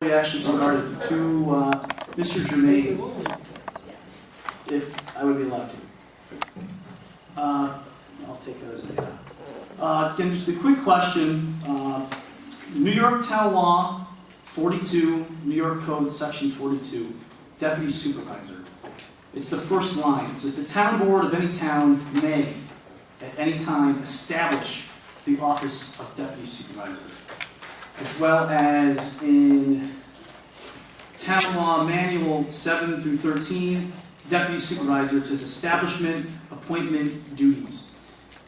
We actually started to Mr. Germain, if I would be allowed to. I'll take that as a yeah. Again, just a quick question. New York Town Law 42, New York Code Section 42, Deputy Supervisor. It's the first line. It says, the town board of any town may, at any time, establish the office of Deputy Supervisor. As well as in Town Law Manual 7 through 13, Deputy Supervisor, it says establishment, appointment, duties.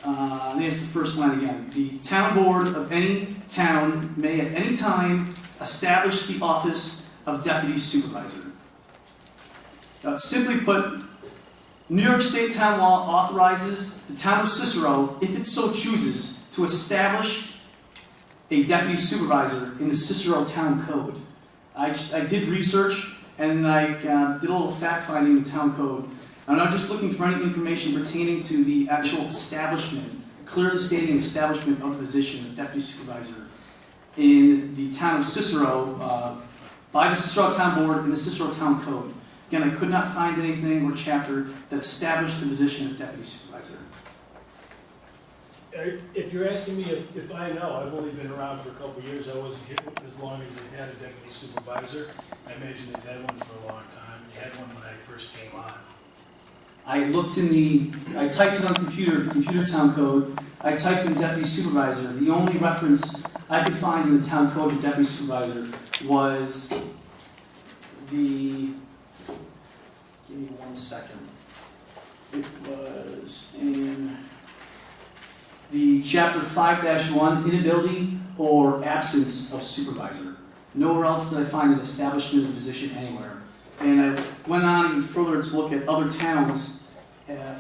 And here's the first line again. The town board of any town may at any time establish the office of Deputy Supervisor. Simply put, New York State Town Law authorizes the town of Cicero, if it so chooses, to establish a Deputy Supervisor in the Cicero Town Code. I did research and I did a little fact-finding in the Town Code. I'm not just looking for any information pertaining to the actual establishment, clearly stating establishment of the position of Deputy Supervisor in the town of Cicero by the Cicero Town Board in the Cicero Town Code. Again, I could not find anything or chapter that established the position of Deputy Supervisor. If you're asking me if I know, I've only been around for a couple of years. I wasn't here as long as they've had a Deputy Supervisor. I imagine they've had one for a long time. They had one when I first came on. I looked in I typed it on the computer Town Code. I typed in Deputy Supervisor. The only reference I could find in the Town Code of Deputy Supervisor was the, give me 1 second. It was in the Chapter 5-1, inability or absence of supervisor. Nowhere else did I find an establishment of the position anywhere. And I went on even further to look at other towns.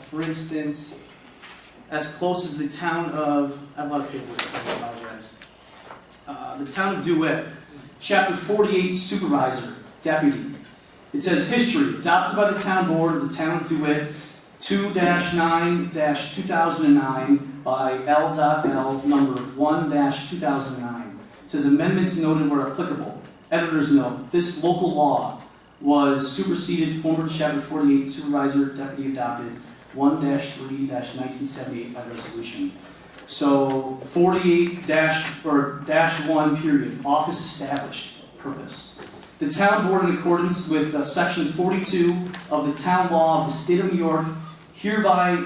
For instance, as close as the town of, I have a lot of paperwork, I apologize. The town of DeWitt, Chapter 48, Supervisor, Deputy. It says, history, adopted by the town board of the town of DeWitt, 2-9-2009 by L.L. number 1-2009. It says, amendments noted where applicable. Editor's note, this local law was superseded, former Chapter 48 Supervisor Deputy adopted 1-3-1978 by resolution. So 48-1 period, office established, purpose. The town board, in accordance with Section 42 of the Town Law of the State of New York, hereby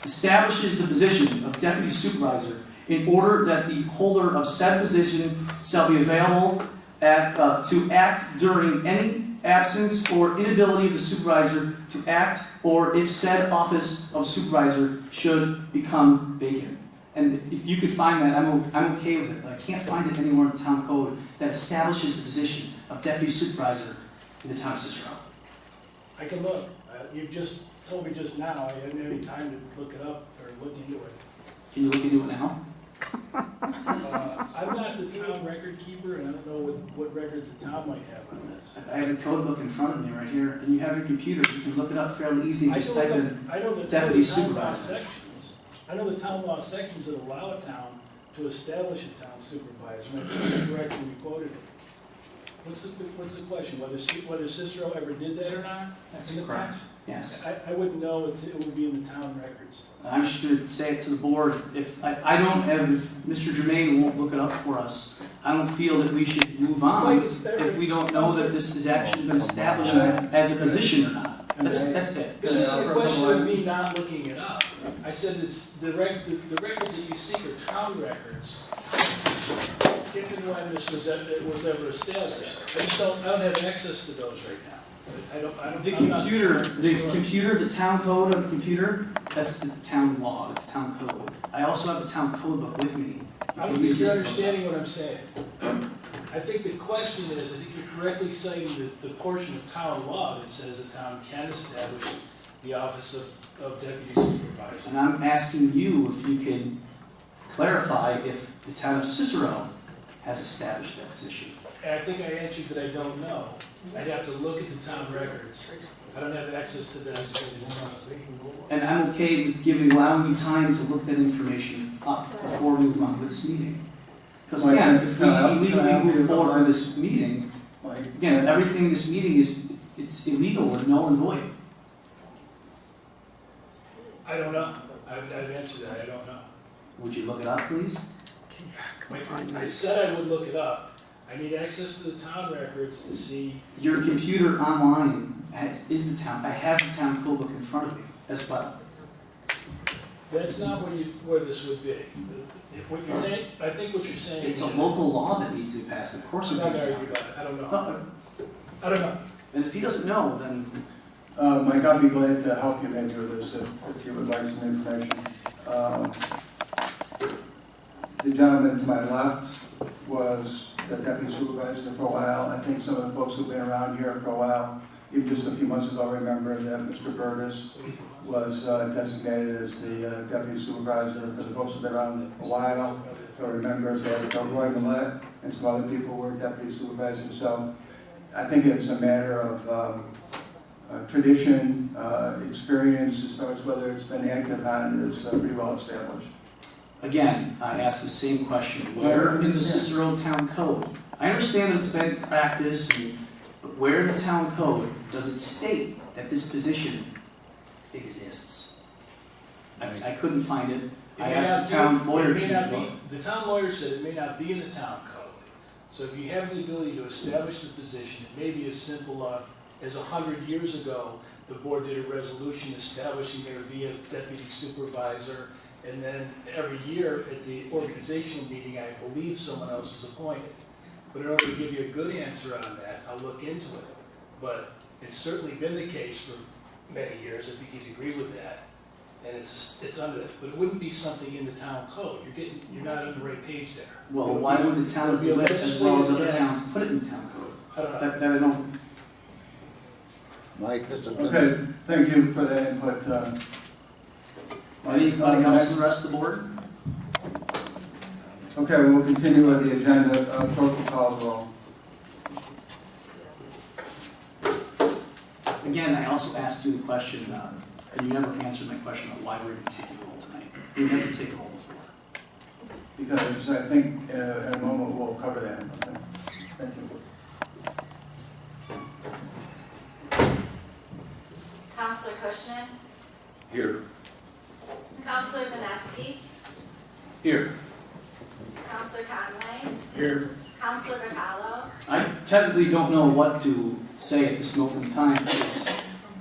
establishes the position of Deputy Supervisor in order that the holder of said position shall be available to act during any absence or inability of the supervisor to act, or if said office of supervisor should become vacant. And if you could find that, I'm okay with it, but I can't find it anywhere in the town code that establishes the position of Deputy Supervisor in the town of Cicero. I can look. You've just told me just now. I didn't have any time to look it up or look into it. Can you look into it now? I'm not the town record keeper, and I don't know what records the town might have on this. I have the code book in front of me right here, and you have your computer. You can look it up fairly easy and just type in Deputy Supervisor. I know the town law sections that allow a town to establish a town supervisor, and I think that's correctly we quoted it. What's the question? Whether Cicero ever did that or not? That's correct. Yes. I wouldn't know. It would be in the town records. I'm just going to say it to the board. If I don't have, if Mr. Germain won't look it up for us, I don't feel that we should move on if we don't know that this has actually been established as a position or not. That's it. This is a question of me not looking it up. I said it's the records that you seek are town records. If and when this was ever established, I don't have access to those right now. The town code of the computer, that's the town law, that's town code. I also have the town code book with me. I don't think you're understanding what I'm saying. I think the question is, I think you're correctly citing the portion of town law that says the town can establish the office of Deputy Supervisor. And I'm asking you if you can clarify if the town of Cicero has established that position. And I think I answered that I don't know. I'd have to look at the town records. I don't have access to them. And I'm okay with allowing you time to look that information up before we move on with this meeting. Because again, if we illegally move forward with this meeting, Again, everything in this meeting it's illegal and null and void. I don't know. I'd answer that, I don't know. Would you look it up, please? I said I would look it up. I need access to the town records to see. Your computer online is the town. I have the town code book in front of me as well. That's not where this would be. What you're saying, I think what you're saying It's is. a local law that needs to be passed. Of course, I'm it not needs gonna to argue be about it, I don't know. passed. I don't know. And if he doesn't know, then Mike, I'd be glad to help you maybe with this if you would like some information. The gentleman to my left was the deputy supervisor for a while. I think some of the folks who've been around here for a while, even just a few months ago, remember that Mr. Burgess was designated as the deputy supervisor. For the folks who've been around a while, so remember that Roy Millette and some other people were deputy supervisors. So I think it's a matter of tradition, experience, as far as whether it's been acted on is pretty well established. again, I ask the same question. Where in the Cicero Town Code? I understand that it's been practice, but where in the town code does it state that this position exists? I couldn't find it. I asked the town lawyer to look. The town lawyer said it may not be in the town code. So if you have the ability to establish the position, it may be as simple as 100 years ago, the board did a resolution establishing there would be a deputy supervisor, and then every year at the organizational meeting, I believe someone else is appointed. But in order to give you a good answer on that, I'll look into it. But it's certainly been the case for many years, I think you'd agree with that. And it's under it, but it wouldn't be something in the town code. You're not on the right page there. Well, why would the town do it as well as other towns put it in the town code? I don't know. That I don't. Mike, this is. Okay, thank you for that input. Anybody else in the rest of the board? Okay, we'll continue with the agenda. Clerk will call the roll. Again, I also asked you the question, and you never answered my question on why we're even taking a roll tonight. We've never taken a roll before. Because I think in a moment we'll cover that. Okay. Thank you. Counselor Cushman, Here. Counselor Vineski, Here. Counselor Conway, Here. Counselor Becallo, I technically don't know what to say at this moment in time, because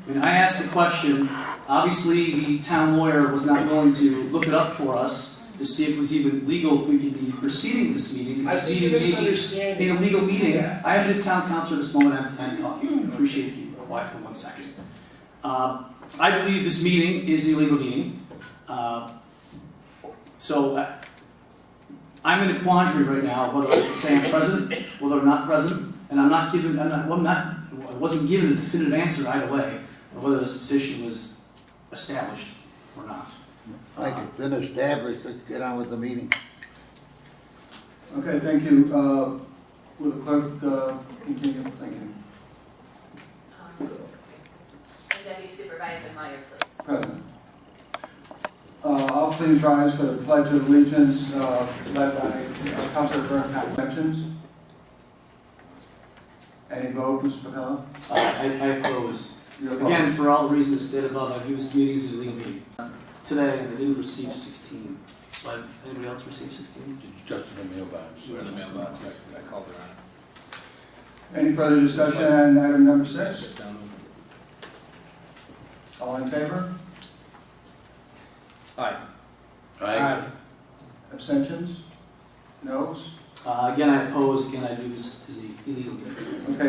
when I asked the question, obviously the town lawyer was not willing to look it up for us to see if it was even legal if we could be proceeding this meeting. I This think you're meeting may be misunderstanding. in a legal meeting. I have the town councilor this moment, I'm talking. I appreciate if you are quiet for 1 second. I believe this meeting is a legal meeting. I'm in a quandary right now whether I should say I'm present, whether I'm not present, and I wasn't given a definitive answer either way of whether this position was established or not. Mike, it's been established, let's get on with the meeting. Okay, thank you. Will the clerk continue? Thank you. and Deputy Supervisor Meyer, please. Present. I'll please rise for the Pledge of Allegiance led by Councilor Bernhardt. Mentions? Any vote, Mr. Becallo? I oppose. You oppose? Again, for all the reasons stated above, I view this meeting as a legal meeting. Today, and I didn't receive 16. So anybody else receive 16? Just in the mailbox. We're in the mailbox. I called her on Any further discussion on item number it. 6? Sit down. All in favor? Aye. Aye. Abstentions? Noes? Again, I oppose. Again, I view this as a illegal meeting. Okay.